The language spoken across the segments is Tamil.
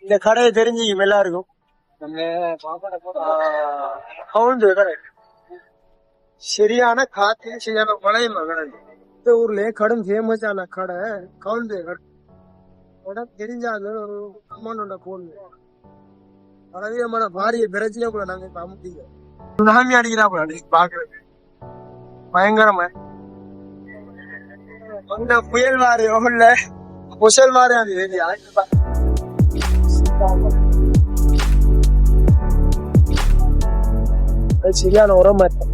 இந்த கடையை தெரிஞ்சுக்கும் எல்லாருக்கும். கவுந்து கடை சரியான காத்து சரியான மழையும் கடை. இந்த ஊர்லயே கடும் ஃபேமஸான கடை கவுந்து கடை தெரிஞ்சாலும் ஒரு அம்மானோட போன் பலவிதமான பாரிய பிரச்சனை கூட நாங்க இப்ப அமுத்திங்க சுனாமி அடிக்கிறா கூட பாக்குறது பயங்கரமா அந்த புயல் மாறி உள்ள புசல் மாறி அது சரியான உரம் மாதிரி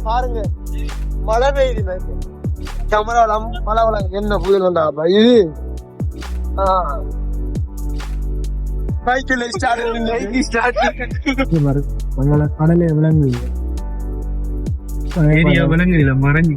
பாருங்க மழை பெய்யுது கமராலம் மழை வளம் என்ன புயல் வந்தாப்பா இது கடலே விலங்கு விலங்கு மறைஞ்சு